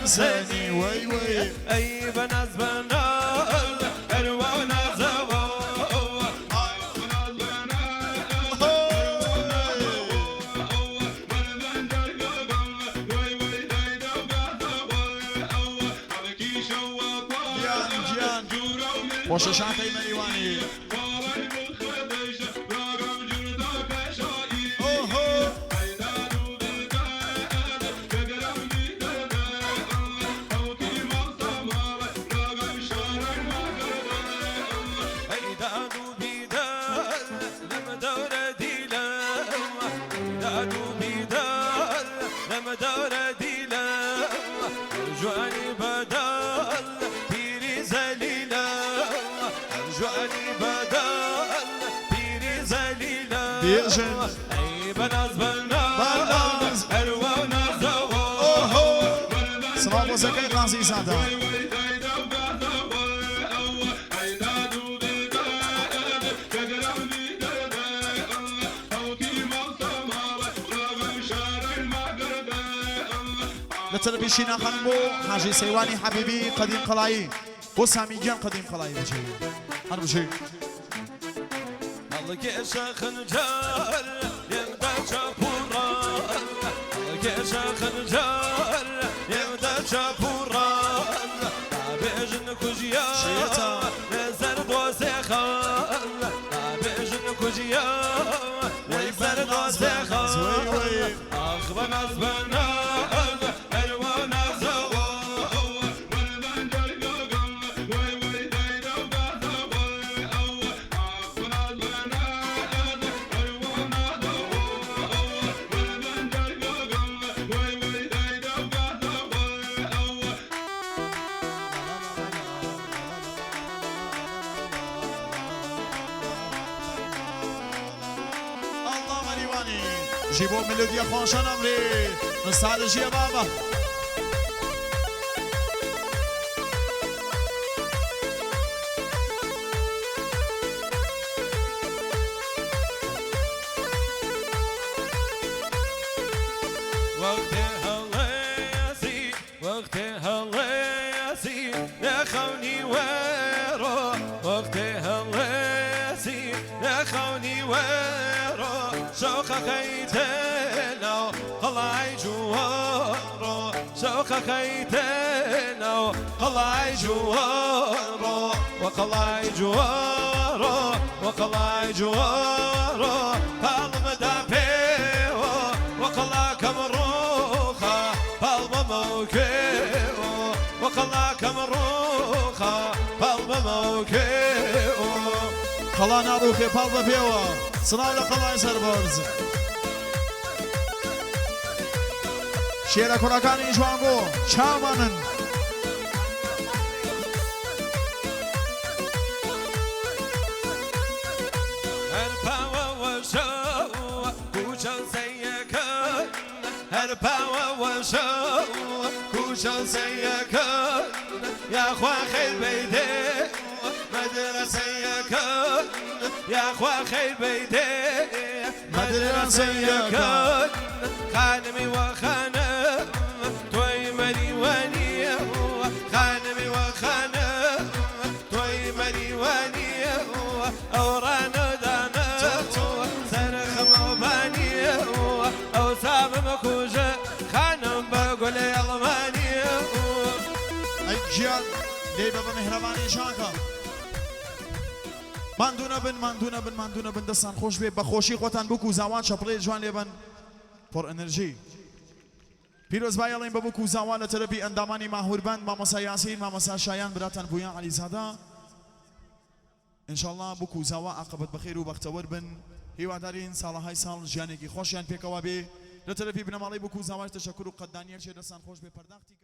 سني وي وي أي بنات بنات ألوان زوا جيان وشاشات ايواني بيجن أي بنات بنات ألوان زوا اوهو سلام وزكاة قاسي سادا لتربيشينا خنبو حاجي سيواني حبيبي قديم قلاي وسامي جان قديم قلاي بجي هرب شي لك خنجر يمدى شابورا لك خنجر يمدى شابورا بيجن كوجيا نزرد وسخا بيجن كوجيا نزرد وسخا أخبر نزبنا جيبوا ميلوديا خوشان امري نوستالجيا بابا وقتها اللياسي يا خوني ويرو وقتها اللياسي يا خوني ويرو شوق خيتنا خلاي جوارو شوق خيتنا خلاي جوارو وخلاي جوارو وخلاي جوارو قلب دافيو وخلا كمروخا قلب موكيو وخلا كمروخا قلب موكيو خلا ناروخي قلب بيوا صناعة خلا سربرز شيرا كراكاني جوانبو شامانن هرباوة وشو كوشل سيكون يا أخوة خير بيدي مدرسة يكون يا أخوة خير بيدي مدرسة يكون خانمي وخانم توي مري وني خانمي وخانم توي مري وني أورانا دانا سرخ موباني أو سام مكوجة خانم بقول يلماني أجيال ليبا بمهرباني شاكا ماندونا بن دستان خوش بي بخوشي خوتان بوكو زاوان شبري جوان ليبن فور انرجي پیروز بايلين ببوكو زاوان لتربي انداماني ماهور بند مامسا ياسين مامسا شايان براتن بويان علي زادا ان شاء الله بوكو زاوا عقبت بخير وبختور بن هیوادارین ساڵهای ساڵ ژیانێکی خۆشیان پێکەوە بێ لە تەلەفی بنەماڵی بووکو زاواش تەشەکر و قەدانیەر چێ دەستان خۆش بێ پەرداختی